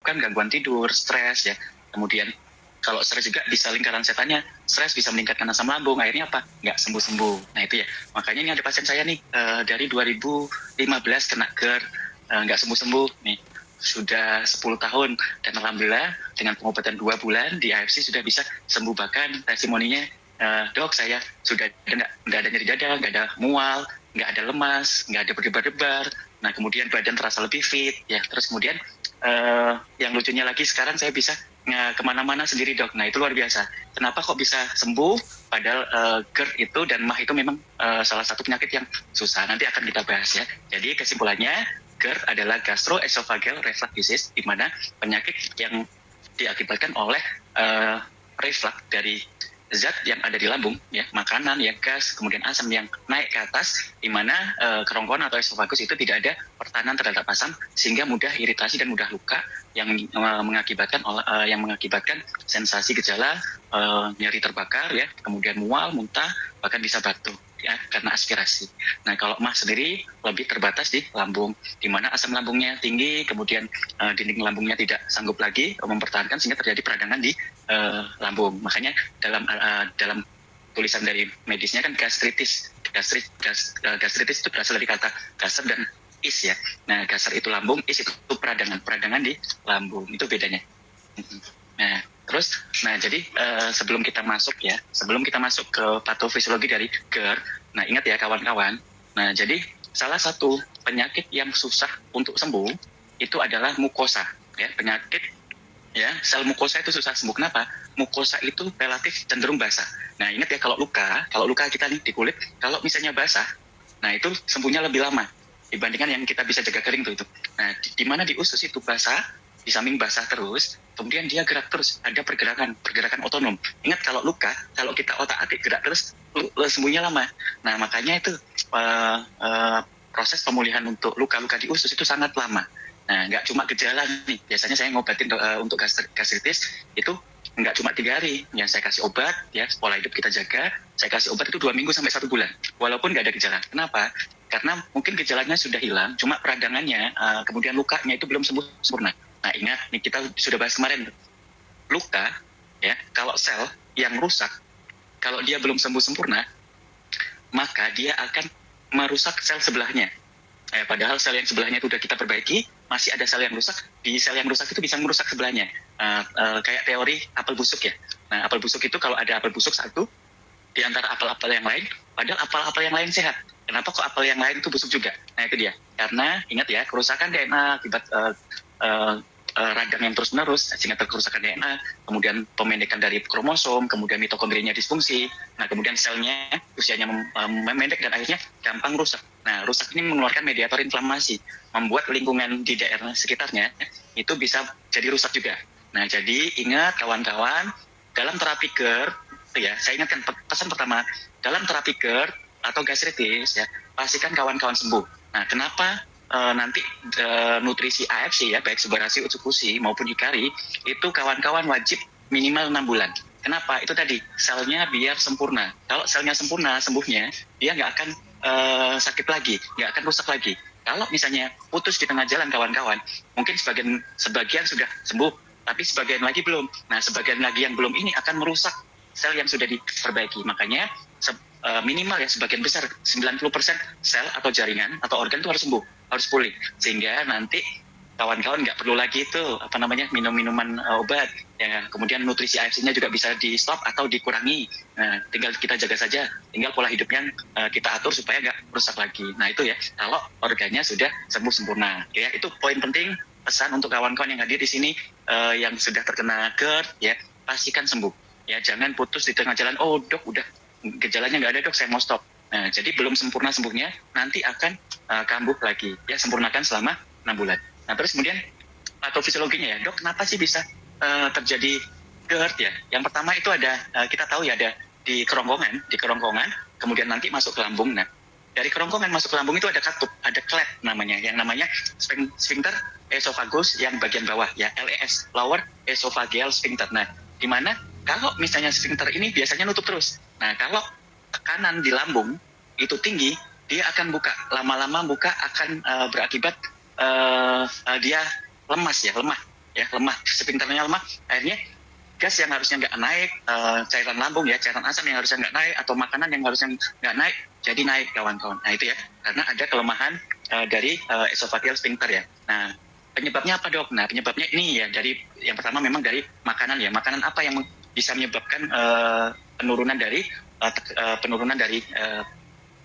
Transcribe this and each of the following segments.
menyebabkan gangguan tidur, stres ya. Kemudian kalau stres juga bisa lingkaran setannya, stres bisa meningkatkan asam lambung, akhirnya apa? Nggak sembuh-sembuh. Nah itu ya, makanya ini ada pasien saya nih, dari 2015 kena GERD, nggak sembuh-sembuh nih, sudah 10 tahun, dan alhamdulillah dengan pengobatan 2 bulan di AFC sudah bisa sembuh. Bahkan testimoninya, dok saya sudah nggak ada nyeri dada, nggak ada mual, nggak ada lemas, nggak ada berdebar-debar, nah kemudian badan terasa lebih fit, ya. Terus kemudian yang lucunya lagi sekarang saya bisa kemana-mana sendiri dok. Nah itu luar biasa. Kenapa kok bisa sembuh? Padahal GERD itu dan MAH itu memang salah satu penyakit yang susah. Nanti akan kita bahas ya. Jadi kesimpulannya GERD adalah gastroesophageal reflux disease, di mana penyakit yang diakibatkan oleh reflux dari zat yang ada di lambung, ya, makanan, ya, gas, kemudian asam yang naik ke atas, di mana kerongkongan atau esofagus itu tidak ada pertahanan terhadap asam, sehingga mudah iritasi dan mudah luka yang mengakibatkan sensasi gejala nyeri terbakar, ya, kemudian mual, muntah, bahkan bisa batuk, ya, karena aspirasi. Nah, kalau MAH sendiri lebih terbatas di lambung, di mana asam lambungnya tinggi, kemudian dinding lambungnya tidak sanggup lagi mempertahankan sehingga terjadi peradangan di lambung. Makanya dalam tulisan dari medisnya kan gastritis itu berasal dari kata gaster dan is, ya. Nah, gaster itu lambung, is itu peradangan di lambung, itu bedanya. Nah, terus, jadi sebelum kita masuk ke patofisiologi dari GERD, nah ingat ya kawan-kawan, nah jadi salah satu penyakit yang susah untuk sembuh itu adalah mukosa, ya, penyakit, ya, sel mukosa itu susah sembuh. Kenapa? Mukosa itu relatif cenderung basah. Nah, ingat ya, kalau luka kita nih di kulit, kalau misalnya basah, nah itu sembuhnya lebih lama dibandingkan yang kita bisa jaga kering tuh itu. Nah, di mana di usus itu basah, di samping basah terus, kemudian dia gerak terus, ada pergerakan otonom. Ingat kalau luka, kalau kita otak-atik gerak terus, sembuhnya lama. Nah, makanya itu proses pemulihan untuk luka-luka di usus itu sangat lama. Nah, nggak cuma gejala nih. Biasanya saya ngobatin untuk gastritis itu nggak cuma 3 hari. Ya, saya kasih obat, ya, pola hidup kita jaga. Saya kasih obat itu 2 minggu sampai 1 bulan. Walaupun nggak ada gejala. Kenapa? Karena mungkin gejalanya sudah hilang, cuma peradangannya, kemudian lukanya itu belum sembuh sempurna. Nah, ingat, nih kita sudah bahas kemarin. Luka, ya, kalau sel yang rusak, kalau dia belum sembuh sempurna, maka dia akan merusak sel sebelahnya. Padahal sel yang sebelahnya itu sudah kita perbaiki, masih ada sel yang rusak. Di sel yang rusak itu bisa merusak sebelahnya. Kayak teori apel busuk, ya. Nah, apel busuk itu kalau ada apel busuk satu di antara apel-apel yang lain, padahal apel-apel yang lain sehat. Kenapa kok apel yang lain itu busuk juga? Nah, itu dia. Karena ingat ya, kerusakan DNA akibat radang yang terus-menerus, sehingga kerusakan DNA, kemudian pemendekan dari kromosom, kemudian mitokondrianya disfungsi, nah kemudian selnya usianya memendek dan akhirnya gampang rusak. Nah, rusak ini mengeluarkan mediator inflamasi, membuat lingkungan di daerah sekitarnya itu bisa jadi rusak juga. Nah, jadi ingat kawan-kawan, dalam terapi GERD, ya, saya ingatkan pesan pertama, dalam terapi GERD atau gastritis, ya, pastikan kawan-kawan sembuh. Nah, kenapa nanti nutrisi AFC, ya, baik Subbarasi, Utsukushi maupun Hikari, itu kawan-kawan wajib minimal 6 bulan. Kenapa? Itu tadi, selnya biar sempurna. Kalau selnya sempurna sembuhnya, dia nggak akan sakit lagi, nggak akan rusak lagi. Kalau misalnya putus di tengah jalan kawan-kawan, mungkin sebagian sudah sembuh, tapi sebagian lagi belum. Nah, sebagian lagi yang belum ini akan merusak sel yang sudah diperbaiki. Makanya minimal, ya, sebagian besar 90% sel atau jaringan atau organ itu harus sembuh, harus pulih, sehingga nanti kawan-kawan nggak perlu lagi itu minum-minuman obat, ya. Kemudian nutrisi AFC-nya juga bisa di stop atau dikurangi. Nah, tinggal kita jaga saja, tinggal pola hidupnya kita atur supaya nggak rusak lagi. Nah, itu ya, kalau organnya sudah sembuh sempurna, ya. Itu poin penting, pesan untuk kawan-kawan yang hadir di sini yang sudah terkena GERD, ya, pastikan sembuh, ya. Jangan putus di tengah jalan, oh dok udah gejalanya nggak ada dok, saya mau stop. Nah, jadi belum sempurna sembuhnya, nanti akan kambuh lagi, ya. Sempurnakan selama 6 bulan. Nah, terus kemudian patofisiologinya, ya, dok, kenapa sih bisa terjadi GERD, ya? Yang pertama itu ada, kita tahu, ya, ada di kerongkongan, kemudian nanti masuk ke lambung. Nah, dari kerongkongan masuk ke lambung itu ada katup, ada cleft namanya, yang namanya sphincter esophagus yang bagian bawah, ya, LES, lower esophageal sphincter. Nah, di mana kalau misalnya sphincter ini biasanya nutup terus. Nah, kalau tekanan di lambung itu tinggi, dia akan buka. Lama-lama buka akan berakibat dia lemah. ya lemah, sphinkternya lemah, akhirnya gas yang harusnya nggak naik, cairan lambung ya, cairan asam yang harusnya nggak naik, atau makanan yang harusnya nggak naik, jadi naik kawan-kawan. Nah itu ya, karena ada kelemahan dari esophageal sphincter ya. Nah penyebabnya apa dok? Nah penyebabnya ini ya dari yang pertama memang dari makanan ya. Makanan apa yang bisa menyebabkan penurunan dari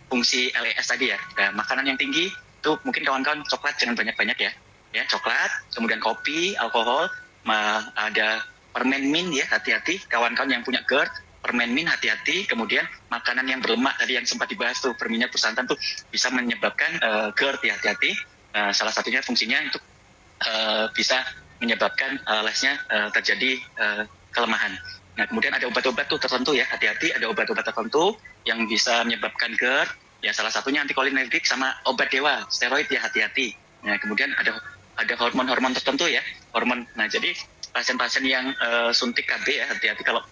fungsi LES tadi ya. Nah, makanan yang tinggi itu mungkin kawan-kawan coklat jangan banyak-banyak ya. Ya coklat, kemudian kopi, alkohol, ada permen mint ya, hati-hati kawan-kawan yang punya GERD, permen mint hati-hati. Kemudian makanan yang berlemak tadi yang sempat dibahas tuh, berminyak bersantan tuh bisa menyebabkan GERD ya, hati-hati. Salah satunya fungsinya untuk bisa menyebabkan lesnya terjadi kelemahan. Nah kemudian ada obat-obat tuh tertentu ya, hati-hati, ada obat-obat tertentu yang bisa menyebabkan GERD. Ya salah satunya antikolinergik sama obat dewa, steroid ya, hati-hati. Nah kemudian ada hormon-hormon tertentu ya, hormon. Nah jadi pasien-pasien yang suntik KB ya, hati-hati kalau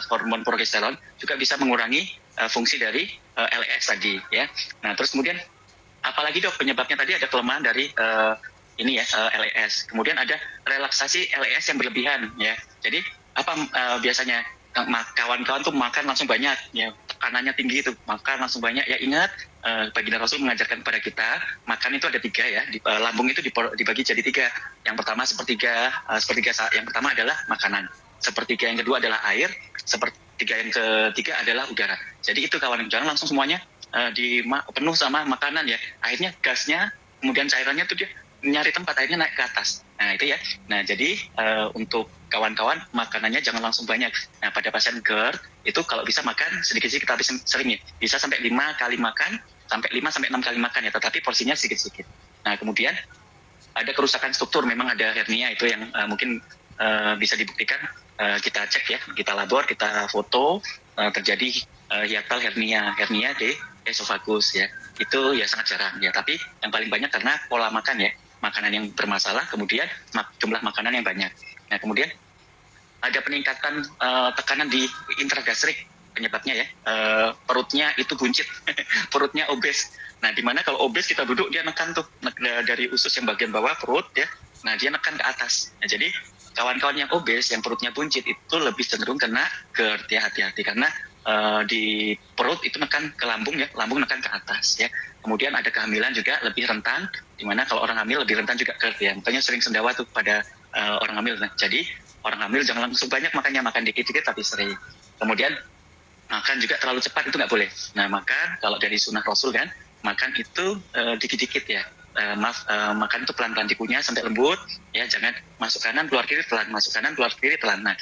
hormon progesteron juga bisa mengurangi fungsi dari LES tadi ya. Nah terus kemudian apalagi dok penyebabnya tadi ada kelemahan dari ini ya LES. Kemudian ada relaksasi LES yang berlebihan ya. Jadi apa biasanya kawan-kawan tuh makan langsung banyak ya, tekanannya tinggi itu, makan langsung banyak ya. Ingat baginda Rasul mengajarkan kepada kita makan itu ada 3 ya, lambung itu dibagi jadi 3. Yang pertama sepertiga yang pertama adalah makanan, sepertiga yang kedua adalah air, sepertiga yang ketiga adalah udara. Jadi itu kawan, jangan langsung semuanya penuh sama makanan ya, akhirnya gasnya kemudian cairannya tuh dia nyari tempat, akhirnya naik ke atas. Nah itu ya. Nah jadi untuk kawan-kawan makanannya jangan langsung banyak. Nah pada pasien GERD itu kalau bisa makan sedikit-sedikit tapi sering ya. Bisa sampai 5 kali makan, sampai 5 sampai 6 kali makan ya, tetapi porsinya sedikit-sedikit. Nah kemudian ada kerusakan struktur, memang ada hernia itu yang mungkin bisa dibuktikan, kita cek ya, kita labor, kita foto, terjadi hiatal hernia di esofagus ya. Itu ya sangat jarang ya, tapi yang paling banyak karena pola makan ya, makanan yang bermasalah, kemudian jumlah makanan yang banyak. Nah kemudian ada peningkatan tekanan di intragastrik, penyebabnya ya perutnya itu buncit, perutnya obes. Nah dimana kalau obes kita duduk dia nekan tuh dari usus yang bagian bawah perut ya, nah dia nekan ke atas. Nah jadi kawan-kawan yang obes yang perutnya buncit itu lebih cenderung kena GERD ya, hati-hati karena di perut itu nekan ke lambung ya, lambung nekan ke atas ya. Kemudian ada kehamilan juga lebih rentan, dimana kalau orang hamil lebih rentan juga GERD ya, makanya sering sendawa tuh pada orang hamil. Nah jadi orang hamil jangan langsung banyak makannya, makan dikit-dikit tapi sering. Kemudian makan juga terlalu cepat itu nggak boleh. Nah makan kalau dari sunnah Rasul kan, makan itu dikit-dikit ya. Makan itu pelan-pelan, dikunyah sampai lembut ya, jangan masuk kanan keluar kiri telan, masuk kanan keluar kiri telan. Nah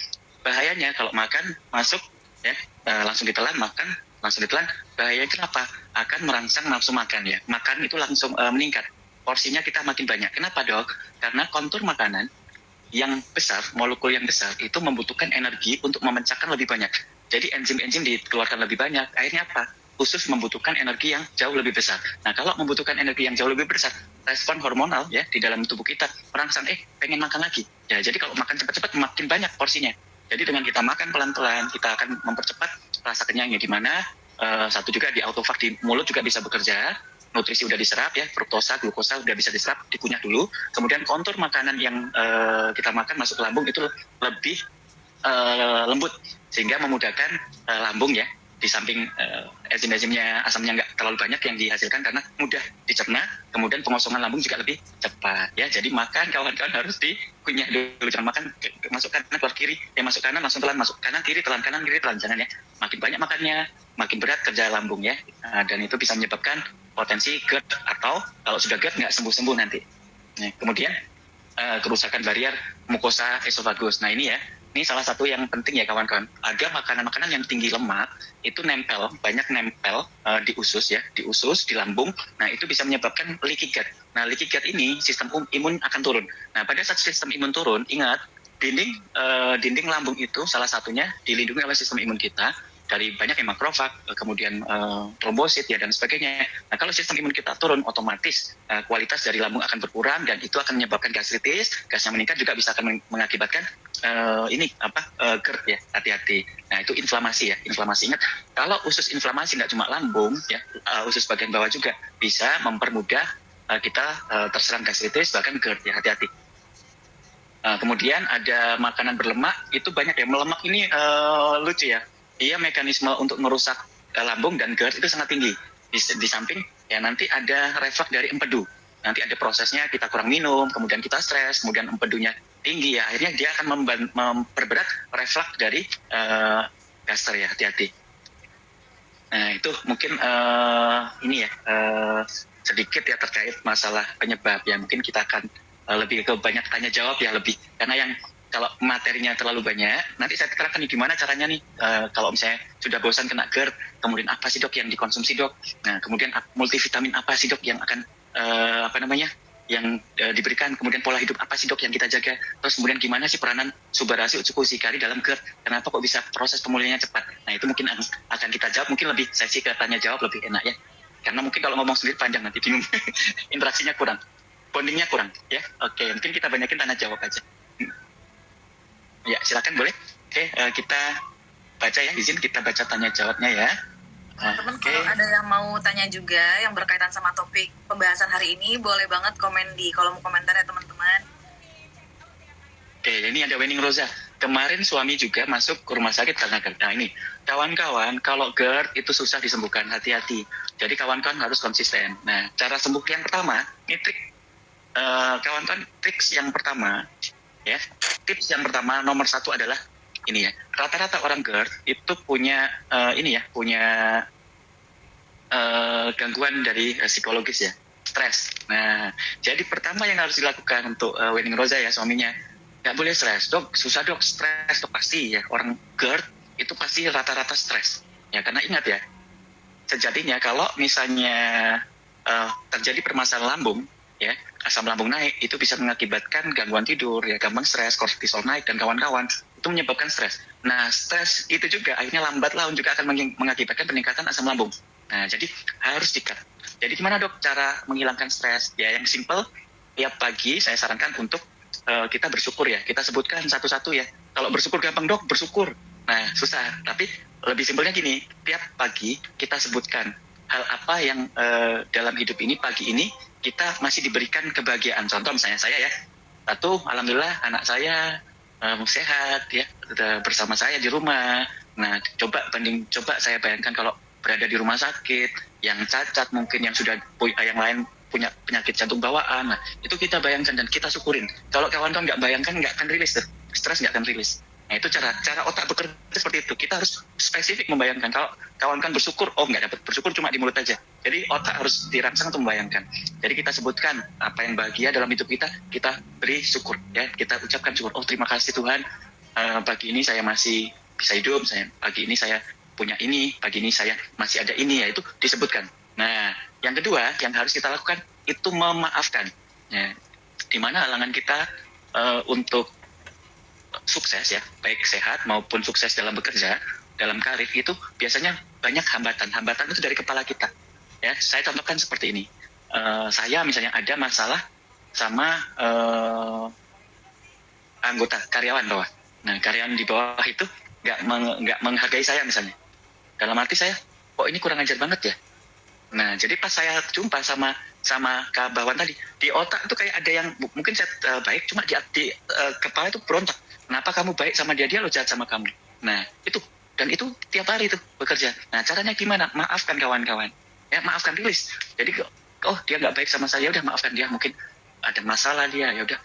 bahayanya kalau makan masuk ya langsung ditelan, makan langsung ditelan, bahayanya kenapa? Akan merangsang nafsu makan ya, makan itu langsung meningkat, porsinya kita makin banyak. Kenapa dok? Karena kontur makanan yang besar, molekul yang besar itu membutuhkan energi untuk memecahkan lebih banyak. Jadi enzim-enzim dikeluarkan lebih banyak, akhirnya apa? Usus membutuhkan energi yang jauh lebih besar. Nah kalau membutuhkan energi yang jauh lebih besar, respon hormonal ya di dalam tubuh kita merangsang pengen makan lagi. Ya jadi kalau makan cepat-cepat makin banyak porsinya. Jadi dengan kita makan pelan-pelan, kita akan mempercepat rasa kenyangnya, di mana satu juga di autofag di mulut juga bisa bekerja, nutrisi udah diserap ya, fruktosa, glukosa udah bisa diserap, dikunyah dulu. Kemudian kontur makanan yang kita makan masuk ke lambung itu lebih lembut, sehingga memudahkan lambung ya. Di samping enzim-enzimnya, asamnya nggak terlalu banyak yang dihasilkan karena mudah dicerna, kemudian pengosongan lambung juga lebih cepat ya. Jadi makan kawan-kawan harus dikunyah dulu, jangan makan masuk kanan keluar kiri ya, masuk kanan langsung telan, masuk kanan kiri telan, jangan ya. Makin banyak makannya makin berat kerja lambung ya, dan itu bisa menyebabkan potensi GERD, atau kalau sudah GERD nggak sembuh-sembuh nanti. Nah, kemudian kerusakan barier mukosa esofagus. Nah ini ya, ini salah satu yang penting ya kawan-kawan. Ada makanan-makanan yang tinggi lemak itu banyak nempel di usus ya, di usus, di lambung. Nah itu bisa menyebabkan leaky gut. Nah leaky gut ini sistem imun akan turun. Nah pada saat sistem imun turun, ingat dinding lambung itu salah satunya dilindungi oleh sistem imun kita dari banyak yang makrofag, kemudian trombosit ya dan sebagainya. Nah kalau sistem imun kita turun, otomatis kualitas dari lambung akan berkurang, dan itu akan menyebabkan gastritis, gasnya meningkat, juga bisa akan mengakibatkan GERD ya, hati-hati. Nah itu inflamasi ya, inflamasi. Ingat, kalau usus inflamasi nggak cuma lambung ya, usus bagian bawah juga bisa mempermudah kita terserang gastritis, bahkan GERD ya, hati-hati. Kemudian ada makanan berlemak, itu banyak ya. Melemak ini lucu ya. Dia mekanisme untuk merusak lambung dan GERD itu sangat tinggi. Di samping ya nanti ada refleks dari empedu. Nanti ada prosesnya, kita kurang minum, kemudian kita stres, kemudian empedunya tinggi ya. Akhirnya dia akan memperberat refleks dari gaster ya, hati-hati. Nah itu mungkin ini ya sedikit ya terkait masalah penyebab ya. Mungkin kita akan lebih ke banyak tanya jawab ya lebih, karena yang kalau materinya terlalu banyak, nanti saya terangkan nih gimana caranya nih kalau misalnya sudah bosan kena GERD, kemudian apa sih dok yang dikonsumsi dok? Nah kemudian multivitamin apa sih dok yang akan yang diberikan, kemudian pola hidup apa sih dok yang kita jaga, terus kemudian gimana sih peranan Subarashi Utsukushikari dalam GERD, kenapa kok bisa proses pemulihannya cepat? Nah itu mungkin akan kita jawab, mungkin lebih sesi ke tanya jawab lebih enak ya, karena mungkin kalau ngomong sendiri panjang nanti bingung interaksinya kurang, bondingnya kurang ya. Oke, mungkin kita banyakin tanya jawab aja. Ya silakan boleh. Oke, kita baca ya, izin kita baca tanya jawabnya ya. Teman-teman kalau ada yang mau tanya juga yang berkaitan sama topik pembahasan hari ini, boleh banget komen di kolom komentar ya teman-teman. Oke, ini ada Wening Rosa. Kemarin suami juga masuk ke rumah sakit karena GERD. Nah ini, kawan-kawan, kalau GERD itu susah disembuhkan, hati-hati. Jadi kawan-kawan harus konsisten. Nah, cara sembuh yang pertama, ini trik. Kawan-kawan, tips yang pertama, ya, tips yang pertama nomor 1 adalah ini ya. Rata-rata orang GERD itu punya gangguan dari psikologis ya, stres. Nah, jadi pertama yang harus dilakukan untuk Wening Rosa ya, suaminya, nggak boleh stres. Dok, susah dok, stres dok, pasti ya. Orang GERD itu pasti rata-rata stres. Ya, karena ingat ya, sejatinya kalau misalnya terjadi permasalahan lambung, ya, asam lambung naik, itu bisa mengakibatkan gangguan tidur, ya, gampang stres, kortisol naik, dan kawan-kawan. Itu menyebabkan stres. Nah, stres itu juga akhirnya lambat laun juga akan mengakibatkan peningkatan asam lambung. Nah, jadi harus di-cut. Jadi gimana dok cara menghilangkan stres? Ya, yang simple, tiap pagi saya sarankan untuk kita bersyukur ya. Kita sebutkan satu-satu ya. Kalau bersyukur gampang dok, bersyukur. Nah, susah. Tapi lebih simpelnya gini, tiap pagi kita sebutkan hal apa yang dalam hidup ini, pagi ini, kita masih diberikan kebahagiaan. Contoh misalnya saya ya, satu, alhamdulillah anak saya sehat ya, bersama saya di rumah. Nah, coba saya bayangkan kalau berada di rumah sakit, yang cacat mungkin, yang sudah yang lain punya penyakit jantung bawaan. Nah, itu kita bayangkan dan kita syukurin. Kalau kawan-kawan nggak bayangkan, nggak akan rilis tuh. Stres nggak akan rilis. Nah, itu cara otak bekerja seperti itu. Kita harus spesifik membayangkan. Kalau kawan-kawan bersyukur, oh nggak dapat bersyukur, cuma di mulut aja. Jadi otak harus dirangsang untuk membayangkan. Jadi kita sebutkan apa yang bahagia dalam hidup kita beri syukur. Ya, kita ucapkan syukur. Oh terima kasih Tuhan, pagi ini saya masih bisa hidup. Pagi ini saya punya ini, pagi ini saya masih ada ini, ya itu disebutkan. Nah, yang kedua yang harus kita lakukan itu memaafkan. Ya, dimana halangan kita untuk sukses ya, baik sehat maupun sukses dalam bekerja, dalam karir, itu biasanya banyak hambatan. Hambatan itu dari kepala kita. Ya, saya contohkan seperti ini. Saya misalnya ada masalah sama anggota karyawan bawah. Nah, karyawan di bawah itu nggak menghargai saya misalnya. Dalam arti saya, kok ini kurang ajar banget ya. Nah, jadi pas saya jumpa sama kabawan tadi, di otak itu kayak ada yang mungkin saya baik, cuma di kepala itu berontak. Kenapa kamu baik sama dia lo jahat sama kamu? Nah, itu. Dan itu tiap hari itu bekerja. Nah, caranya gimana? Maafkan kawan-kawan. Ya, maafkan, rilis. Jadi, oh dia nggak baik sama saya, udah maafkan dia. Mungkin ada masalah dia, ya udah.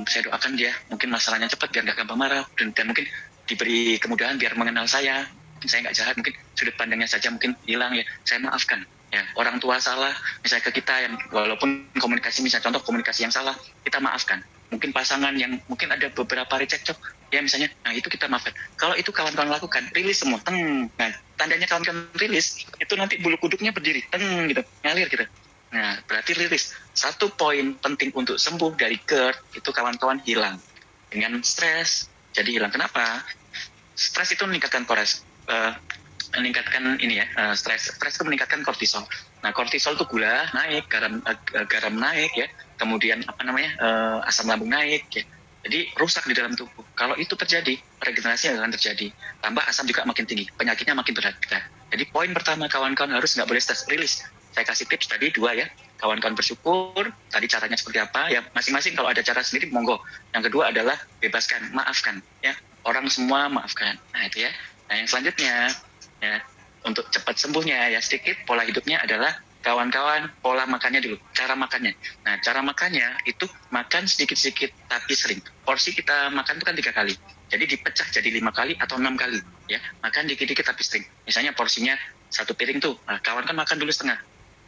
Saya doakan dia, mungkin masalahnya cepat biar nggak gampang marah. Dan mungkin diberi kemudahan biar mengenal saya. Mungkin saya nggak jahat, mungkin sudut pandangnya saja mungkin hilang ya. Saya maafkan. Ya, orang tua salah, misalnya ke kita yang walaupun komunikasi, misalnya contoh komunikasi yang salah, kita maafkan. Mungkin pasangan yang mungkin ada beberapa hari cekcok, ya misalnya, nah itu kita maafkan. Kalau itu kawan-kawan lakukan, rilis semua, Nah, tandanya kawan-kawan rilis, itu nanti bulu kuduknya berdiri, gitu, ngalir gitu. Nah, berarti rilis. Satu poin penting untuk sembuh dari GERD, itu kawan-kawan hilang. Dengan stres, jadi hilang. Kenapa? Stres itu meningkatkan stres itu meningkatkan kortisol. Nah, kortisol itu gula naik, garam naik ya, kemudian asam lambung naik ya. Jadi rusak di dalam tubuh. Kalau itu terjadi, regenerasi akan terjadi. Tambah asam juga makin tinggi, penyakitnya makin berat. Nah, jadi poin pertama kawan-kawan harus nggak boleh stres, rilis. Saya kasih tips tadi 2 ya. kawan-kawan bersyukur. Tadi caranya seperti apa? Ya masing-masing kalau ada cara sendiri monggo. Yang kedua adalah bebaskan, maafkan. Ya orang semua maafkan. Nah itu ya. Nah yang selanjutnya ya untuk cepat sembuhnya ya sedikit pola hidupnya adalah kawan-kawan pola makannya dulu, cara makannya. Nah cara makannya itu makan sedikit-sedikit tapi sering. Porsi kita makan itu kan 3 kali. Jadi dipecah jadi 5 kali atau 6 kali. Ya makan dikit-dikit tapi sering. Misalnya porsinya 1 piring tuh, nah, kawan kan makan dulu setengah.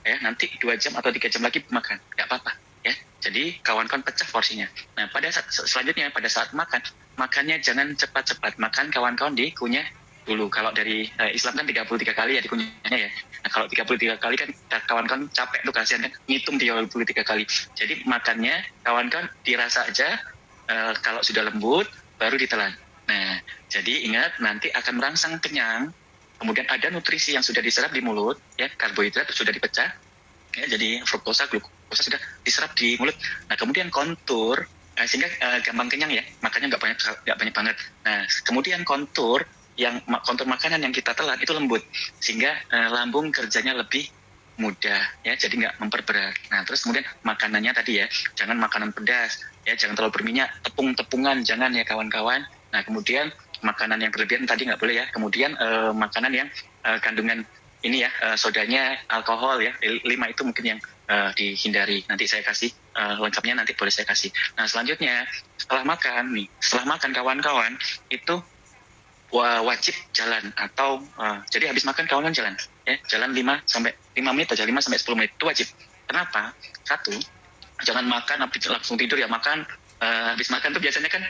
Ya nanti 2 jam atau 3 jam lagi makan, nggak apa-apa. Ya jadi kawan-kawan pecah porsinya. Nah pada saat selanjutnya pada saat makan, makannya jangan cepat-cepat. Makan kawan-kawan dikunyah dulu. Kalau dari Islam kan 33 kali ya dikunyahnya ya. Nah kalau 33 kali kan kawan-kawan capek tuh kasihan kan ngitung 33 kali. Jadi makannya kawan-kawan dirasa aja, kalau sudah lembut baru ditelan. Nah jadi ingat nanti akan merangsang kenyang. Kemudian ada nutrisi yang sudah diserap di mulut, ya karbohidrat sudah dipecah, ya jadi fruktosa, glukosa sudah diserap di mulut. Nah kemudian kontur, sehingga gampang kenyang ya, makanya nggak banyak banget. Nah kemudian kontur makanan yang kita telan itu lembut, sehingga lambung kerjanya lebih mudah, ya jadi nggak memperberat. Nah terus kemudian makanannya tadi ya, jangan makanan pedas, ya jangan terlalu berminyak, tepung-tepungan jangan ya kawan-kawan. Nah kemudian makanan yang berlebihan tadi nggak boleh ya. Kemudian makanan yang kandungan ini ya sodanya, alkohol ya 5 itu mungkin yang dihindari. Nanti saya kasih lengkapnya, nanti boleh saya kasih. Nah selanjutnya setelah makan kawan-kawan itu wajib jalan atau jadi habis makan kawan-kawan jalan ya, jalan 5 menit aja, 5 sampai 10 menit itu wajib. Kenapa? Satu, jangan makan habis langsung tidur ya. Makan habis makan tuh biasanya kan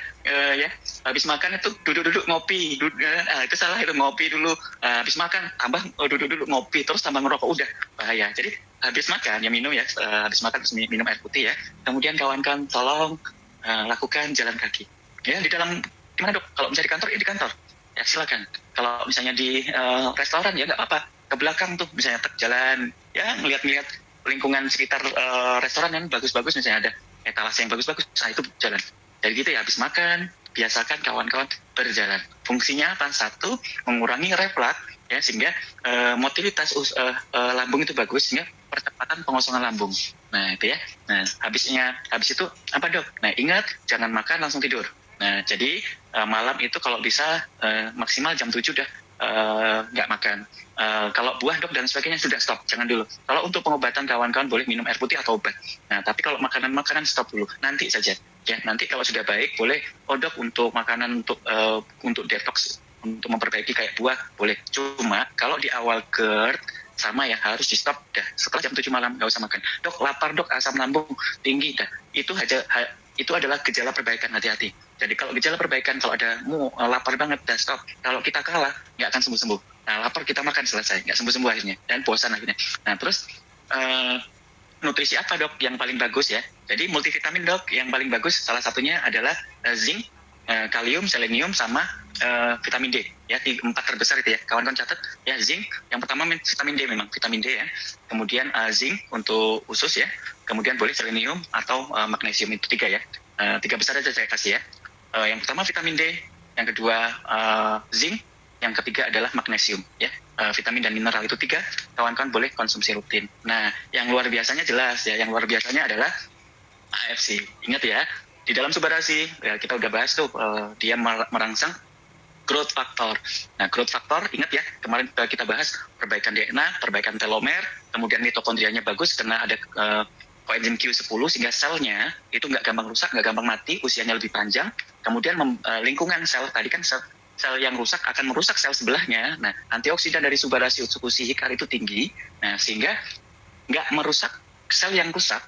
ya habis makan itu duduk-duduk ngopi, itu salah, itu ngopi dulu, habis makan tambah duduk-duduk ngopi terus tambah ngerokok, udah bahaya. Jadi habis makan ya minum ya, habis makan terus minum air putih ya. Kemudian kawan-kawan tolong lakukan jalan kaki ya di dalam. Gimana dok? Kalau misalnya di kantor ya di kantor ya silakan. Kalau misalnya di restoran ya nggak apa-apa, ke belakang tuh misalnya jalan ya, ngeliat-ngeliat lingkungan sekitar restoran yang bagus-bagus, misalnya ada etalase yang bagus-bagus, nah itu jalan. Jadi gitu ya, habis makan biasakan kawan-kawan berjalan. Fungsinya apa? Satu, mengurangi reflux ya, sehingga motilitas lambung itu bagus, sehingga percepatan pengosongan lambung. Nah itu ya. Nah habis itu apa dok? Nah ingat jangan makan langsung tidur. Nah jadi malam itu kalau bisa maksimal jam 7 udah nggak makan. Kalau buah dok dan sebagainya sudah stop, jangan dulu. Kalau untuk pengobatan kawan-kawan boleh minum air putih atau obat. Nah tapi kalau makanan stop dulu, nanti saja. Ya nanti kalau sudah baik boleh dok untuk makanan untuk detox, untuk memperbaiki kayak buah boleh. Cuma kalau di awal GERD sama ya harus di stop dah. Setelah jam 7 malam nggak usah makan. Dok lapar dok, asam lambung tinggi dah. Itu adalah gejala perbaikan, hati-hati. Jadi kalau gejala perbaikan, kalau ada lapar banget, dah stop. Kalau kita kalah, nggak akan sembuh-sembuh. Nah lapar kita makan selesai, nggak sembuh-sembuh akhirnya, dan bosan akhirnya. Nah terus nutrisi apa dok yang paling bagus ya? Jadi multivitamin dok yang paling bagus salah satunya adalah zinc, kalium, selenium, sama vitamin D ya, 4 terbesar itu ya. Kawan-kawan catat ya, zinc yang pertama vitamin D, memang vitamin D ya. Kemudian zinc untuk usus ya. Kemudian boleh selenium atau magnesium, itu 3 ya. 3 besar aja saya kasih ya. Yang pertama vitamin D, yang kedua zinc, yang ketiga adalah magnesium ya. Vitamin dan mineral itu 3 kawan-kawan boleh konsumsi rutin. Nah yang luar biasanya jelas ya, yang luar biasanya adalah AFC. Ingat ya, di dalam Subarasi ya, kita udah bahas tuh dia merangsang growth factor. Nah growth factor ingat ya, kemarin kita bahas perbaikan DNA, perbaikan telomer, kemudian mitokondrianya bagus karena ada koenzim Q10 sehingga selnya itu nggak gampang rusak, nggak gampang mati, usianya lebih panjang. Kemudian lingkungan sel, tadi kan sel yang rusak akan merusak sel sebelahnya. Nah antioksidan dari Subarasi Utsukushi Hikar itu tinggi, nah sehingga nggak merusak sel yang rusak,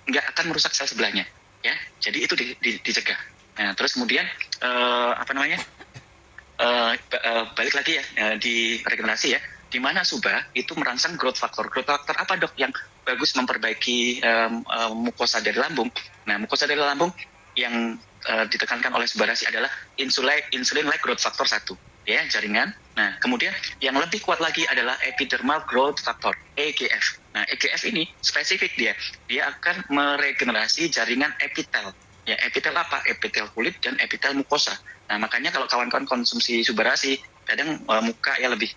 nggak akan merusak sel sebelahnya ya. Jadi itu dicegah. Nah terus kemudian balik lagi ya di regenerasi ya, di mana Suba itu merangsang growth factor. Growth factor apa dok yang bagus memperbaiki mukosa dari lambung? Nah mukosa dari lambung yang ditekankan oleh Subarasi adalah insulin like growth factor 1 ya, jaringan. Nah kemudian yang lebih kuat lagi adalah epidermal growth factor, EGF. Nah EGF ini spesifik, dia akan meregenerasi jaringan epitel ya. Epitel apa? Epitel kulit dan epitel mukosa. Nah makanya kalau kawan-kawan konsumsi Subarasi kadang muka ya lebih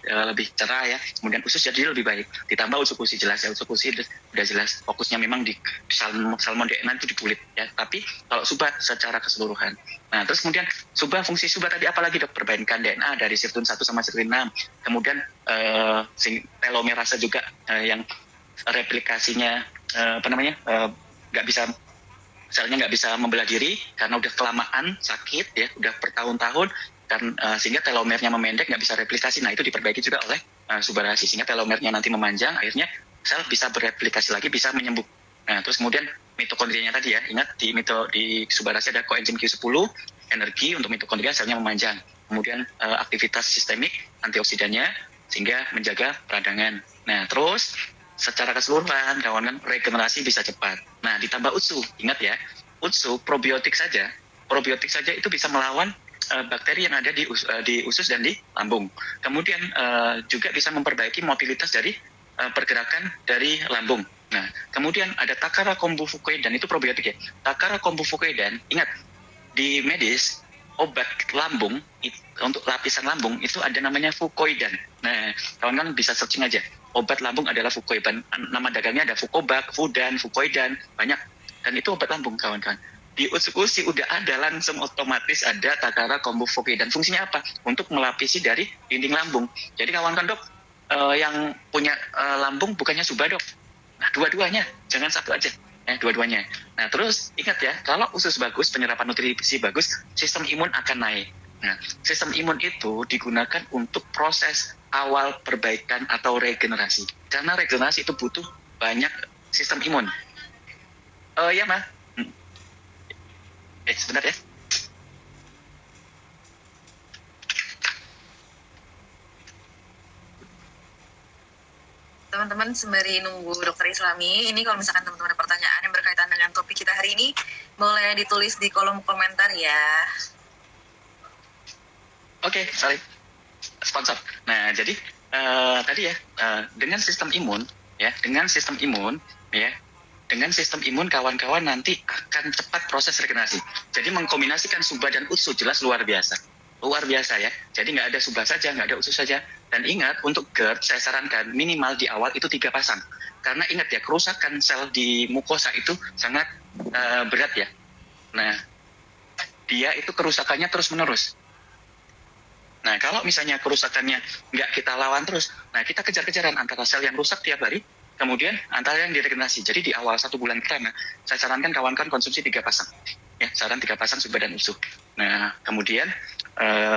cerah ya, kemudian usus jadi lebih baik, ditambah usus jelas ya, usus udah jelas fokusnya memang di salmon DNA itu di kulit ya, tapi kalau subah secara keseluruhan. Nah terus kemudian fungsi subah tadi apalagi dok, perbaikan DNA dari sirtuin 1 sama sirtuin 6, kemudian telomerase juga yang replikasinya nggak bisa, selnya nggak bisa membelah diri karena udah kelamaan sakit ya, udah bertahun-tahun, dan sehingga telomernya memendek, nggak bisa replikasi. Nah itu diperbaiki juga oleh Subarashi, sehingga telomernya nanti memanjang, akhirnya sel bisa bereplikasi lagi, bisa menyembuh. Nah terus kemudian mitokondrianya tadi ya, ingat di Subarashi ada koenzim Q10, energi untuk mitokondria, selnya memanjang, kemudian aktivitas sistemik antioksidannya sehingga menjaga peradangan. Nah terus secara keseluruhan kawan-kawan regenerasi bisa cepat. Nah ditambah UTSU, ingat ya, UTSU probiotik saja itu bisa melawan bakteri yang ada di usus dan di lambung. Kemudian juga bisa memperbaiki mobilitas dari pergerakan dari lambung. Nah kemudian ada Takara kombu fukoidan, itu probiotik ya. Takara kombu fukoidan, ingat di medis obat lambung untuk lapisan lambung itu ada namanya fukoidan. Nah, kawan-kawan bisa searching aja. Obat lambung adalah fukoidan. Nama dagangnya ada Fukobac, Fudan, fukoidan, banyak. Dan itu obat lambung, kawan-kawan. Di usus udah ada, langsung otomatis ada Takara kombu fukoidan. Fungsinya apa? Untuk melapisi dari dinding lambung. Jadi kawan-kawan dok, yang punya lambung bukannya subah dok. Nah, dua-duanya, jangan satu aja. Dua-duanya. Nah, terus ingat ya, kalau usus bagus, penyerapan nutrisi bagus, sistem imun akan naik. Nah, sistem imun itu digunakan untuk proses awal perbaikan atau regenerasi. Karena regenerasi itu butuh banyak sistem imun. Ya, Ma. Sebentar ya. Teman-teman sembari nunggu Dokter Islami, ini kalau misalkan teman-teman ada pertanyaan yang berkaitan dengan topik kita hari ini, boleh ditulis di kolom komentar ya. Oke, sorry. Sponsor. Nah, jadi tadi ya, dengan sistem imun kawan-kawan nanti akan cepat proses regenerasi. Jadi mengkombinasikan subah dan utsu jelas luar biasa ya. Jadi nggak ada subah saja, nggak ada utsu saja. Dan ingat, untuk GERD saya sarankan minimal di awal itu 3 pasang. Karena ingat ya, kerusakan sel di mukosa itu sangat berat ya. Nah, dia itu kerusakannya terus-menerus. Nah, kalau misalnya kerusakannya nggak kita lawan terus, nah kita kejar-kejaran antara sel yang rusak tiap hari, kemudian antara yang diregenerasi. Jadi di awal 1 bulan pertama, saya sarankan kawan-kawan konsumsi 3 pasang. Ya, saran 3 pasang subah dan utsu. Nah, kemudian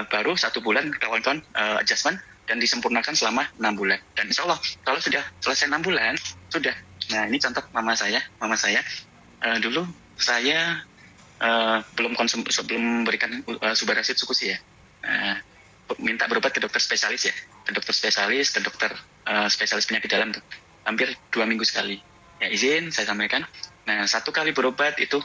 baru 1 bulan kawan-kawan adjustment, dan disempurnakan selama 6 bulan. Dan insya Allah kalau sudah selesai 6 bulan, sudah. Nah ini contoh mama saya. Dulu saya belum berikan Subarashi Tsukushi ya. Minta berobat ke dokter spesialis ya. Ke dokter spesialis penyakit dalam tuh. Hampir 2 minggu sekali. Ya izin saya sampaikan. Nah 1 kali berobat itu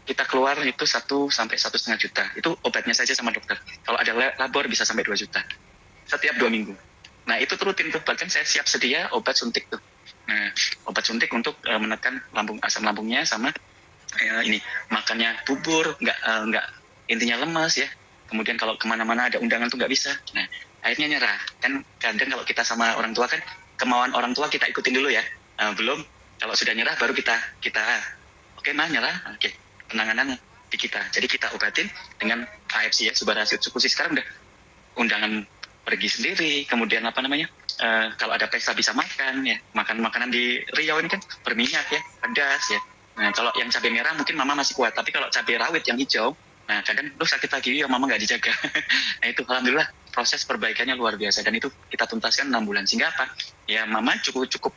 kita keluar itu 1 sampai 1,5 juta. Itu obatnya saja sama dokter. Kalau ada labor bisa sampai 2 juta. Setiap 2 minggu. Nah itu rutin tuh, bahkan saya siap sedia obat suntik tuh. Nah obat suntik untuk menekan asam lambungnya, sama ini makannya bubur, nggak intinya lemas ya. Kemudian kalau kemana-mana ada undangan tuh nggak bisa. Nah akhirnya nyerah. Kan kadang kalau kita sama orang tua kan, kemauan orang tua kita ikutin dulu ya. Belum, kalau sudah nyerah baru kita oke mah nyerah, oke, penanganan di kita. Jadi kita obatin dengan AFC ya, Subarashi Tsukushi. Sekarang udah undangan pergi sendiri, kemudian kalau ada pesta bisa makan ya, makanan di Riau ini kan berminyak ya, pedas ya. Nah kalau yang cabai merah mungkin mama masih kuat, tapi kalau cabai rawit yang hijau, nah kadang sakit lagi ya, mama nggak dijaga. Nah itu alhamdulillah proses perbaikannya luar biasa, dan itu kita tuntaskan 6 bulan. Sehingga apa ya, mama cukup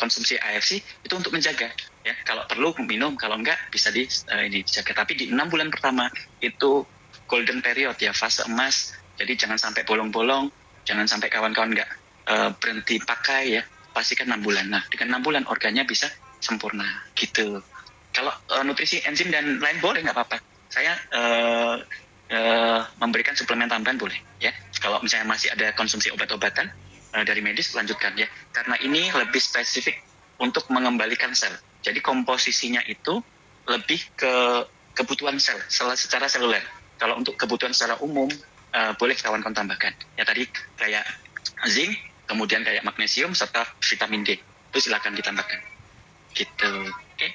konsumsi AFC itu untuk menjaga ya, kalau perlu minum, kalau enggak bisa dijaga. Tapi di 6 bulan pertama itu golden period ya, fase emas. Jadi jangan sampai bolong-bolong, jangan sampai kawan-kawan nggak berhenti pakai ya, pastikan 6 bulan. Nah dengan 6 bulan organnya bisa sempurna gitu. Kalau nutrisi, enzim dan lain boleh, nggak apa-apa. Saya memberikan suplemen tambahan boleh ya. Kalau misalnya masih ada konsumsi obat-obatan dari medis, lanjutkan ya. Karena ini lebih spesifik untuk mengembalikan sel. Jadi komposisinya itu lebih ke kebutuhan sel secara seluler. Kalau untuk kebutuhan secara umum, boleh kawan-kawan tambahkan. Ya tadi kayak zinc, kemudian kayak magnesium serta vitamin D. Itu silakan ditambahkan. Gitu. Oke.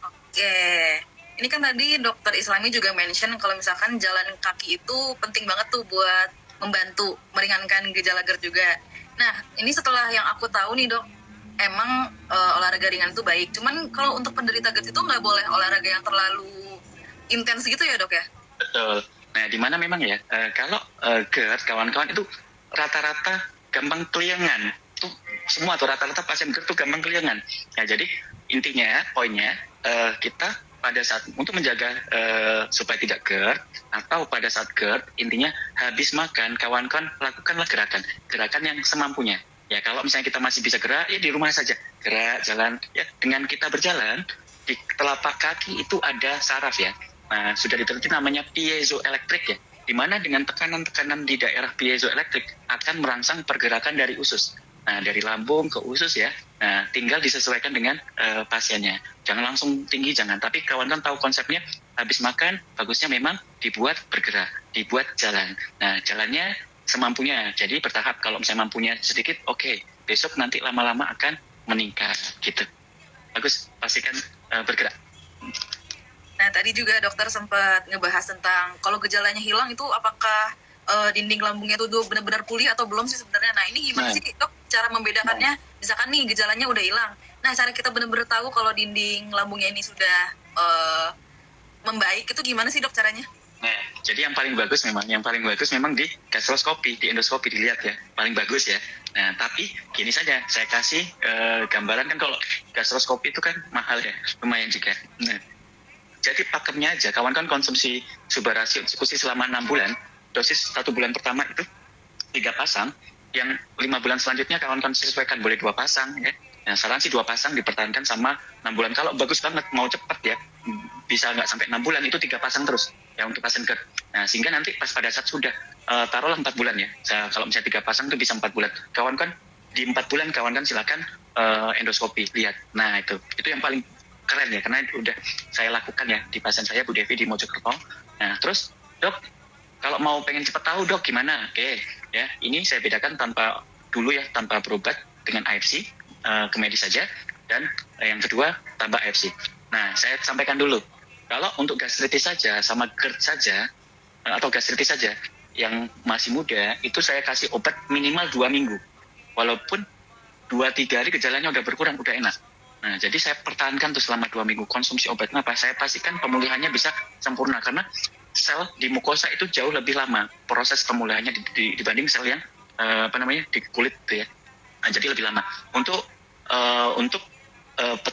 Oke. Ini kan tadi dokter Islami juga mention kalau misalkan jalan kaki itu penting banget tuh buat membantu meringankan gejala GERD juga. Nah, ini setelah yang aku tahu nih dok, emang olahraga ringan itu baik. Cuman kalau untuk penderita GERD itu nggak boleh olahraga yang terlalu intens gitu ya dok ya? Betul. Nah, di mana memang ya, kalau GERD, kawan-kawan itu rata-rata gampang keliengan. Tuh, semua tuh rata-rata pasien GERD tuh gampang keliengan. Nah, jadi intinya, poinnya, kita pada saat untuk menjaga supaya tidak GERD atau pada saat GERD, intinya habis makan, kawan-kawan lakukanlah gerakan yang semampunya. Ya, kalau misalnya kita masih bisa gerak, ya di rumah saja gerak, jalan. Ya, dengan kita berjalan di telapak kaki itu ada saraf ya. Nah, sudah diteliti namanya piezoelektrik ya, di mana dengan tekanan-tekanan di daerah piezoelektrik akan merangsang pergerakan dari usus. Nah, dari lambung ke usus ya. Nah, tinggal disesuaikan dengan pasiennya. Jangan langsung tinggi, jangan. Tapi kawan-kawan tahu konsepnya, habis makan, bagusnya memang dibuat bergerak, dibuat jalan. Nah, jalannya semampunya. Jadi bertahap, kalau misalnya mampunya sedikit, oke. Besok nanti lama-lama akan meningkat, gitu. Bagus, pastikan bergerak. Nah, tadi juga dokter sempat ngebahas tentang kalau gejalanya hilang itu apakah dinding lambungnya itu benar-benar pulih atau belum sih sebenarnya. Nah, ini gimana sih dok cara membedakannya? Misalkan nih gejalanya udah hilang. Nah, cara kita benar-benar tahu kalau dinding lambungnya ini sudah membaik itu gimana sih dok caranya? Nah, jadi yang paling bagus memang di gastroskopi, di endoskopi dilihat ya, paling bagus ya. Nah, tapi gini saja, saya kasih gambaran kan kalau gastroskopi itu kan mahal ya, lumayan juga. Nah, jadi pakemnya aja, kawan-kawan konsumsi Subarasi Eksekusi selama 6 bulan, dosis 1 bulan pertama itu 3 pasang, yang 5 bulan selanjutnya kawan-kawan sesuaikan, boleh 2 pasang ya. Nah, saran sih 2 pasang dipertahankan sama 6 bulan. Kalau bagus banget, mau cepat ya, bisa nggak sampai 6 bulan, itu 3 pasang terus ya untuk pasien GERD. Nah, sehingga nanti pas pada saat sudah, taruhlah 4 bulan ya, kalau misalnya 3 pasang itu bisa 4 bulan. Kawan-kawan, di 4 bulan kawan-kawan silakan endoskopi, lihat. Nah, itu yang paling keren ya, karena udah saya lakukan ya di pasien saya Bu Devi di Mojokerto. Nah, terus dok, kalau mau pengen cepat tahu dok gimana? Oke, ya ini saya bedakan tanpa berobat dengan AFC ke medis saja, dan yang kedua tambah AFC. Nah, saya sampaikan dulu, kalau untuk gastritis saja sama GERD saja atau gastritis saja yang masih muda itu saya kasih obat minimal 2 minggu, walaupun 2-3 hari gejalanya udah berkurang, udah enak. Nah, jadi saya pertahankan tuh selama 2 minggu konsumsi obatnya apa? Saya pastikan pemulihannya bisa sempurna, karena sel di mukosa itu jauh lebih lama proses pemulihannya dibanding sel yang di kulit tuh ya. Nah, jadi lebih lama. Untuk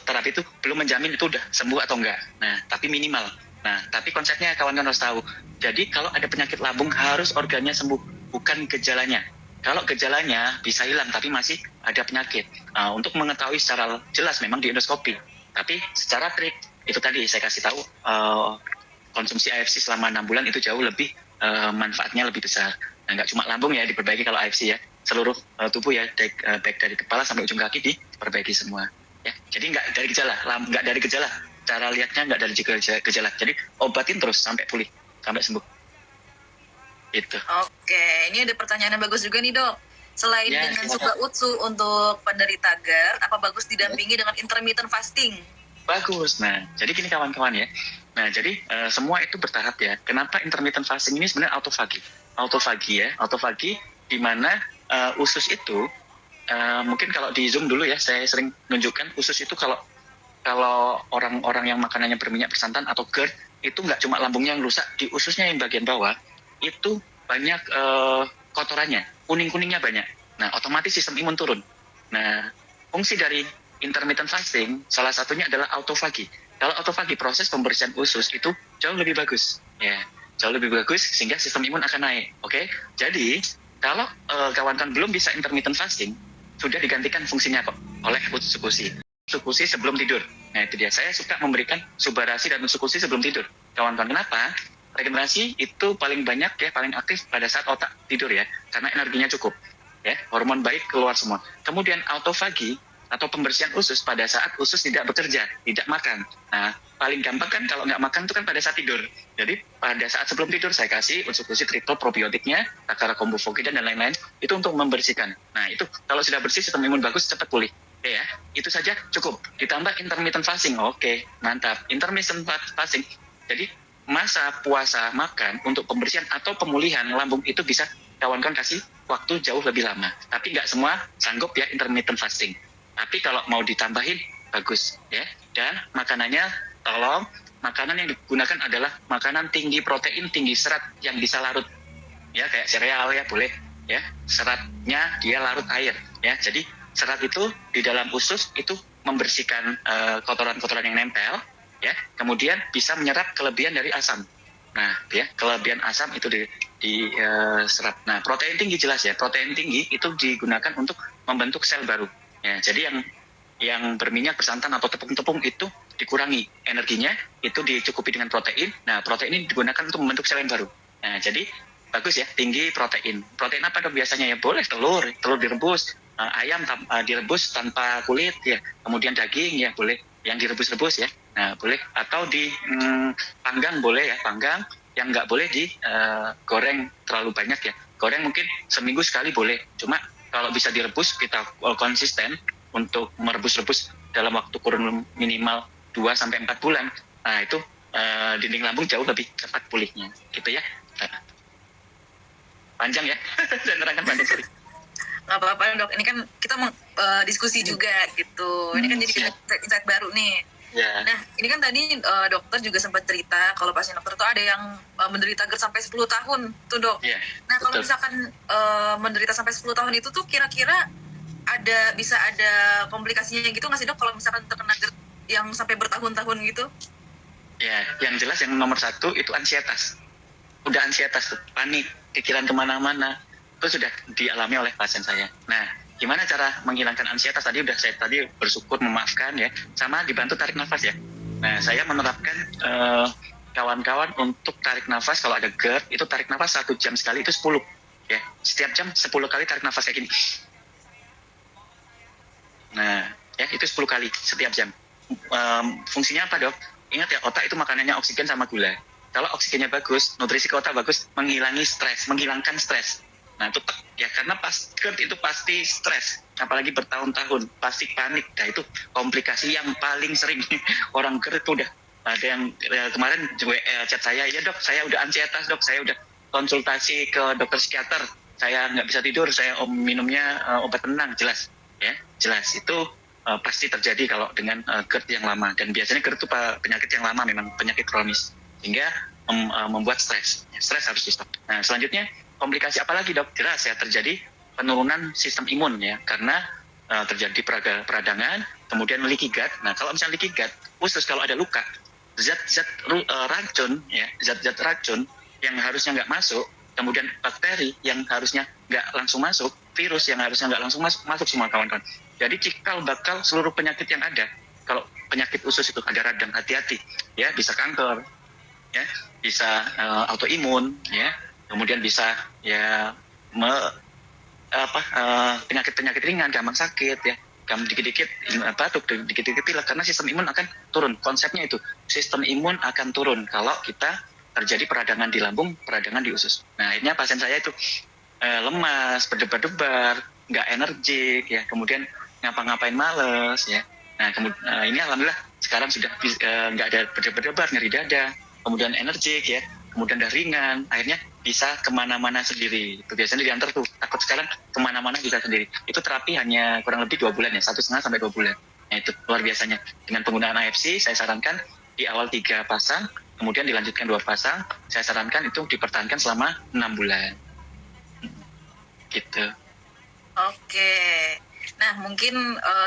terapi itu belum menjamin itu udah sembuh atau enggak. Nah, tapi minimal. Nah, tapi konsepnya kawan-kawan harus tahu. Jadi kalau ada penyakit lambung harus organnya sembuh, bukan gejalanya. Kalau gejalanya bisa hilang tapi masih ada penyakit. Untuk mengetahui secara jelas memang di endoskopi. Tapi secara trik itu tadi saya kasih tahu, konsumsi AFC selama 6 bulan itu jauh lebih manfaatnya lebih besar. Nah, nggak cuma lambung ya diperbaiki kalau AFC ya, seluruh tubuh ya, baik dari kepala sampai ujung kaki diperbaiki semua. Ya, jadi nggak dari gejala. Cara lihatnya nggak dari gejala. Jadi obatin terus sampai pulih, sampai sembuh. Itu. Oke, ini ada pertanyaan yang bagus juga nih dok. Selain dengan Suga Utsu untuk penderita GERD, apa bagus didampingi dengan intermittent fasting? Bagus. Nah, jadi gini kawan-kawan ya. Nah, jadi semua itu bertahap ya. Kenapa intermittent fasting ini sebenarnya autofagi? Autofagi di mana usus itu mungkin kalau di Zoom dulu ya, saya sering nunjukkan usus itu kalau orang-orang yang makanannya berminyak bersantan atau GERD itu nggak cuma lambungnya yang rusak, di ususnya yang bagian bawah itu banyak kotorannya, kuning-kuningnya banyak. Nah, otomatis sistem imun turun. Nah, fungsi dari intermittent fasting salah satunya adalah autofagi. Kalau autofagi, proses pembersihan usus itu jauh lebih bagus, ya, jauh lebih bagus sehingga sistem imun akan naik. Oke, jadi kalau kawan-kawan belum bisa intermittent fasting, sudah digantikan fungsinya kok oleh Utsukushi sebelum tidur. Nah, itu dia. Saya suka memberikan Subarasi dan Utsukushi sebelum tidur. Kawan-kawan, kenapa? Regenerasi itu paling banyak ya, paling aktif pada saat otak tidur ya, karena energinya cukup ya, hormon baik keluar semua. Kemudian autofagi atau pembersihan usus pada saat usus tidak bekerja, tidak makan. Nah, paling gampang kan kalau nggak makan itu kan pada saat tidur. Jadi pada saat sebelum tidur saya kasih usus triple probiotiknya, Takara Kombu Fogidan dan lain-lain, itu untuk membersihkan. Nah itu kalau sudah bersih sistem imun bagus cepat pulih. Oke ya, itu saja cukup. Ditambah intermittent fasting, oke, mantap. Intermittent fasting, jadi masa puasa makan untuk pembersihan atau pemulihan lambung itu bisa kawan-kawan kasih waktu jauh lebih lama. Tapi nggak semua sanggup ya intermittent fasting. Tapi kalau mau ditambahin bagus ya. Dan makanannya tolong makanan yang digunakan adalah makanan tinggi protein, tinggi serat yang bisa larut. Ya kayak sereal ya boleh ya. Seratnya dia larut air ya. Jadi serat itu di dalam usus itu membersihkan kotoran-kotoran yang nempel ya. Kemudian bisa menyerap kelebihan dari asam. Nah, ya kelebihan asam itu di serap. Nah, protein tinggi jelas ya. Protein tinggi itu digunakan untuk membentuk sel baru. Ya, jadi yang berminyak, bersantan atau tepung-tepung itu dikurangi energinya, itu dicukupi dengan protein. Nah, protein ini digunakan untuk membentuk sel yang baru. Nah, jadi bagus ya, tinggi protein. Protein apa dong biasanya ya? Boleh telur direbus, ayam direbus tanpa kulit ya. Kemudian daging ya boleh yang direbus-rebus ya. Nah, boleh atau di panggang boleh ya, panggang. Yang nggak boleh digoreng terlalu banyak ya. Goreng mungkin seminggu sekali boleh. Cuma kalau bisa direbus kita konsisten untuk merebus-rebus dalam waktu kurun minimal 2-4 bulan. Nah, itu dinding lambung jauh lebih cepat pulihnya. Gitu ya. Panjang ya. Dan terangkan panjang sorry. Nggak apa-apa dok, ini kan kita diskusi juga gitu. Ini kan jadi insight baru nih. Yeah. Nah, ini kan tadi dokter juga sempat cerita kalau pasien dokter itu ada yang menderita GERD sampai 10 tahun tuh dok. Yeah, nah, kalau betul. misalkan menderita sampai 10 tahun itu tuh kira-kira bisa ada komplikasinya gitu nggak sih dok kalau misalkan terkena GERD yang sampai bertahun-tahun gitu? Ya, yang jelas yang nomor 1 itu ansietas. Udah ansietas tuh, panik, pikiran kemana-mana. Itu sudah dialami oleh pasien saya. Nah, gimana cara menghilangkan ansietas tadi saya bersyukur memaafkan ya, sama dibantu tarik nafas ya. Nah, saya menerapkan kawan-kawan untuk tarik nafas kalau ada GERD itu tarik nafas 1 jam sekali itu 10 ya. Setiap jam 10 kali tarik nafas kayak gini. Nah, ya itu 10 kali setiap jam. Fungsinya apa dok? Ingat ya, otak itu makanannya oksigen sama gula. Kalau oksigennya bagus, nutrisi ke otak bagus, menghilangkan stres. Nah itu ya karena pas GERD itu pasti stres, apalagi bertahun-tahun, pasti panik. Nah itu komplikasi yang paling sering orang GERD itu udah ada yang kemarin chat saya, ya dok, saya udah ansietas dok, saya udah konsultasi ke dokter psikiater, saya nggak bisa tidur, saya minumnya obat tenang, jelas itu pasti terjadi kalau dengan GERD yang lama. Dan biasanya GERD itu penyakit yang lama, memang penyakit kronis, sehingga membuat stres harus di stop. Nah selanjutnya komplikasi apa lagi dok? Jelas ya terjadi penurunan sistem imun ya, karena terjadi peradangan, kemudian leaky gut. Nah kalau misalnya leaky gut, usus kalau ada luka, zat-zat racun yang harusnya nggak masuk, kemudian bakteri yang harusnya nggak langsung masuk, virus yang harusnya nggak langsung masuk semua kawan-kawan. Jadi cikal bakal seluruh penyakit yang ada. Kalau penyakit usus itu ada radang, hati-hati ya, bisa kanker ya, bisa autoimun ya, kemudian bisa ya penyakit-penyakit ringan, gampang sakit ya, dikit-dikit batuk, dikit-dikit pilek, karena sistem imun akan turun. Konsepnya itu, sistem imun akan turun kalau kita terjadi peradangan di lambung, peradangan di usus. Nah akhirnya pasien saya itu lemas, berdebar-debar, nggak energik ya, kemudian ngapa-ngapain males ya. Nah ini alhamdulillah sekarang sudah nggak ada berdebar-debar, nyeri dada, kemudian energik ya, kemudian udah ringan, akhirnya bisa kemana-mana sendiri. Itu biasanya diantar tuh, takut sekarang kemana-mana bisa sendiri. Itu terapi hanya kurang lebih 2 bulan ya, 1,5 sampai 2 bulan. Nah itu luar biasanya. Dengan penggunaan AFC, saya sarankan di awal 3 pasang, kemudian dilanjutkan 2 pasang, saya sarankan itu dipertahankan selama 6 bulan. Gitu. Oke. Nah mungkin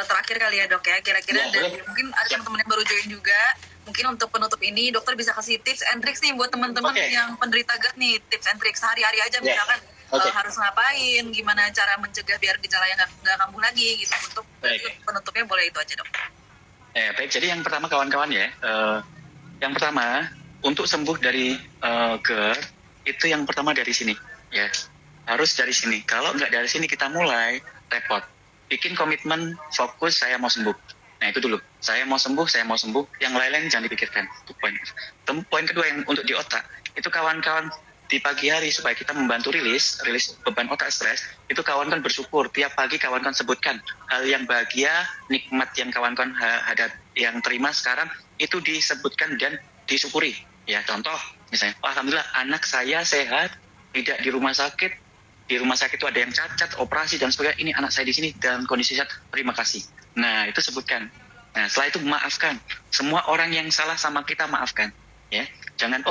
terakhir kali ya dok ya, kira-kira mungkin ada teman-teman yang baru join juga. Mungkin untuk penutup ini dokter bisa kasih tips and tricks nih buat teman-teman yang penderita GERD nih, tips and tricks sehari-hari aja misalkan harus ngapain, gimana cara mencegah biar gejalanya nggak kambuh lagi gitu. Untuk penutupnya boleh itu aja dok. Baik, jadi yang pertama kawan-kawan ya, yang pertama untuk sembuh dari GERD itu yang pertama dari sini ya, harus dari sini. Kalau nggak dari sini kita mulai repot bikin komitmen fokus saya mau sembuh. Nah itu dulu, saya mau sembuh, yang lain-lain jangan dipikirkan. Itu poin. Poin kedua yang untuk di otak, itu kawan-kawan di pagi hari supaya kita membantu rilis beban otak stres, itu kawan-kawan bersyukur. Tiap pagi kawan-kawan sebutkan hal yang bahagia, nikmat yang kawan-kawan yang terima sekarang, itu disebutkan dan disyukuri. Ya contoh, misalnya, alhamdulillah anak saya sehat, tidak di rumah sakit. Di rumah sakit itu ada yang cacat, operasi dan sebagainya. Ini anak saya di sini dalam kondisi sehat, terima kasih. Nah itu sebutkan. Nah setelah itu maafkan. Semua orang yang salah sama kita maafkan. Ya, jangan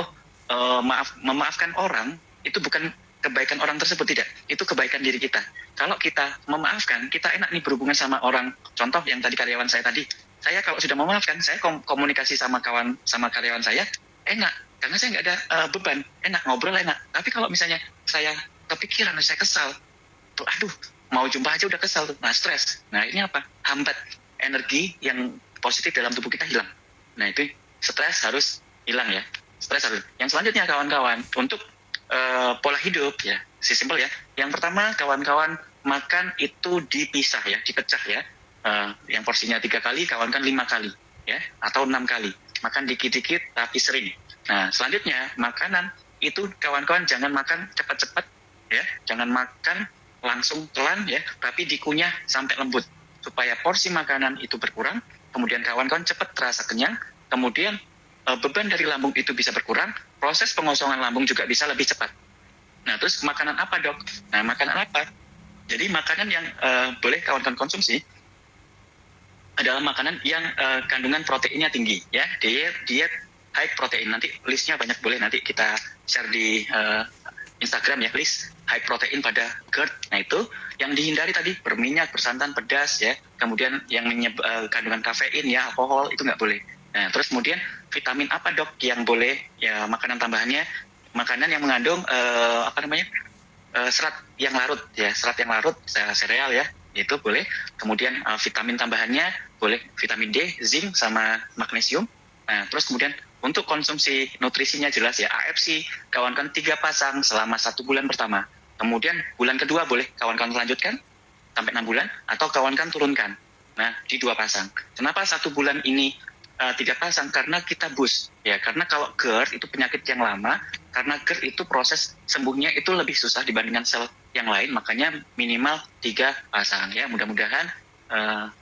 memaafkan orang itu bukan kebaikan orang tersebut, tidak. Itu kebaikan diri kita. Kalau kita memaafkan, kita enak nih berhubungan sama orang. Contoh yang tadi karyawan saya tadi. Saya kalau sudah memaafkan, saya komunikasi sama karyawan saya enak. Karena saya nggak ada beban, enak ngobrol enak. Tapi kalau misalnya saya kepikiran, saya kesal, tuh aduh mau jumpa aja udah kesal tuh, nah stres. Nah ini apa? Hambat energi yang positif dalam tubuh kita hilang. Nah itu stres harus hilang ya. Stres harus. Yang selanjutnya kawan-kawan untuk pola hidup ya, simpel ya. Yang pertama kawan-kawan makan itu dipisah ya, dipecah ya. Yang porsinya 3 kali, kawan-kawan 5 kali ya, atau 6 kali. Makan dikit-dikit tapi sering. Nah selanjutnya makanan itu kawan-kawan jangan makan cepat-cepat ya, jangan makan langsung telan ya, tapi dikunyah sampai lembut supaya porsi makanan itu berkurang. Kemudian kawan-kawan cepat terasa kenyang, kemudian beban dari lambung itu bisa berkurang, proses pengosongan lambung juga bisa lebih cepat. Nah terus makanan apa dok? Nah makanan apa? Jadi makanan yang boleh kawan-kawan konsumsi adalah makanan yang kandungan proteinnya tinggi ya, diet high protein. Nanti listnya banyak, boleh nanti kita share di Instagram ya, list high protein pada GERD. Nah itu yang dihindari tadi berminyak, bersantan, pedas ya, kemudian yang kandungan kafein ya, alkohol itu nggak boleh. Nah terus kemudian vitamin apa dok yang boleh ya, makanan tambahannya makanan yang mengandung serat yang larut ya, serat yang larut, sereal ya, itu boleh. Kemudian vitamin tambahannya boleh vitamin D, zinc sama magnesium. Nah terus kemudian untuk konsumsi nutrisinya jelas ya, AFC kawan-kawan 3 pasang selama 1 bulan pertama. Kemudian bulan kedua boleh kawan-kawan lanjutkan sampai 6 bulan atau kawan-kawan turunkan. Nah di 2 pasang. Kenapa 1 bulan ini 3 pasang? Karena kita boost ya, karena kalau GERD itu penyakit yang lama, karena GERD itu proses sembuhnya itu lebih susah dibandingkan sel yang lain, makanya minimal 3 pasang ya. Mudah-mudahan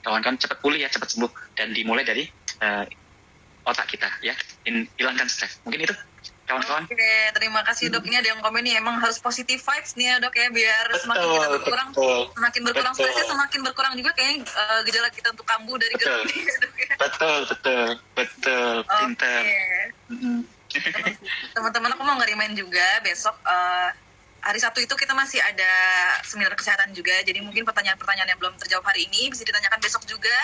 kawan-kawan cepat pulih ya, cepat sembuh, dan dimulai dari otak kita ya, hilangkan stres. Mungkin itu kawan-kawan. Oke, terima kasih dok. Ini ada yang komen nih, emang harus positive vibes nih ya dok ya, biar semakin kita berkurang, semakin berkurang stresnya, semakin berkurang juga kayaknya gejala kita untuk kambuh dari GERD ini ya dok ya. Betul, pintar. Teman-teman, aku mau ngerimain juga besok hari Sabtu itu kita masih ada seminar kesehatan juga, jadi mungkin pertanyaan-pertanyaan yang belum terjawab hari ini bisa ditanyakan besok juga.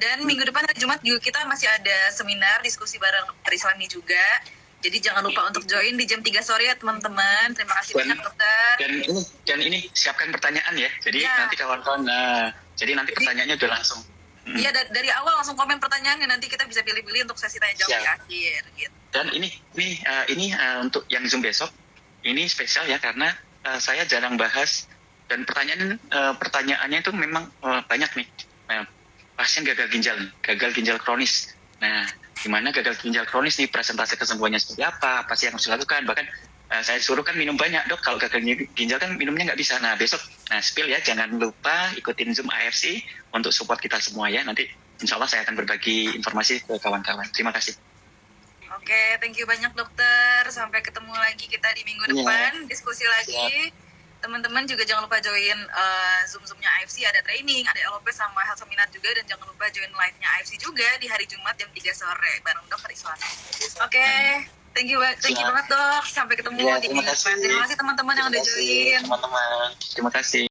Dan minggu depan hari Jumat juga kita masih ada seminar diskusi bareng Dr. Islami juga. Jadi jangan lupa untuk join di jam 3 sore ya teman-teman. Terima kasih banyak dokter. Dan ini siapkan pertanyaan ya. Jadi nanti kawan-kawan, jadi nanti pertanyaannya udah langsung. Iya, dari awal langsung komen pertanyaannya, nanti kita bisa pilih-pilih untuk sesi tanya jawab di akhir gitu. Dan ini untuk yang Zoom besok ini spesial ya, karena saya jarang bahas, dan pertanyaannya itu memang banyak nih. Pasien gagal ginjal kronis. Nah, gimana gagal ginjal kronis nih, presentasi kesembuhannya seperti apa sih yang harus dilakukan. Bahkan saya suruh kan minum banyak dok, kalau gagal ginjal kan minumnya nggak bisa. Nah besok, spill ya, jangan lupa ikutin Zoom AFC untuk support kita semua ya. Nanti insya Allah saya akan berbagi informasi ke kawan-kawan. Terima kasih. Oke, thank you banyak dokter. Sampai ketemu lagi kita di minggu depan, diskusi lagi. Teman-teman juga jangan lupa join Zoom-Zoomnya AFC, ada training, ada LOP sama health seminar juga, dan jangan lupa join live-nya AFC juga di hari Jumat jam 3 sore bareng Dr. Islami. Oke, thank you banget dok. Sampai ketemu di minggu depan. Terima kasih teman-teman yang udah join. Terima kasih.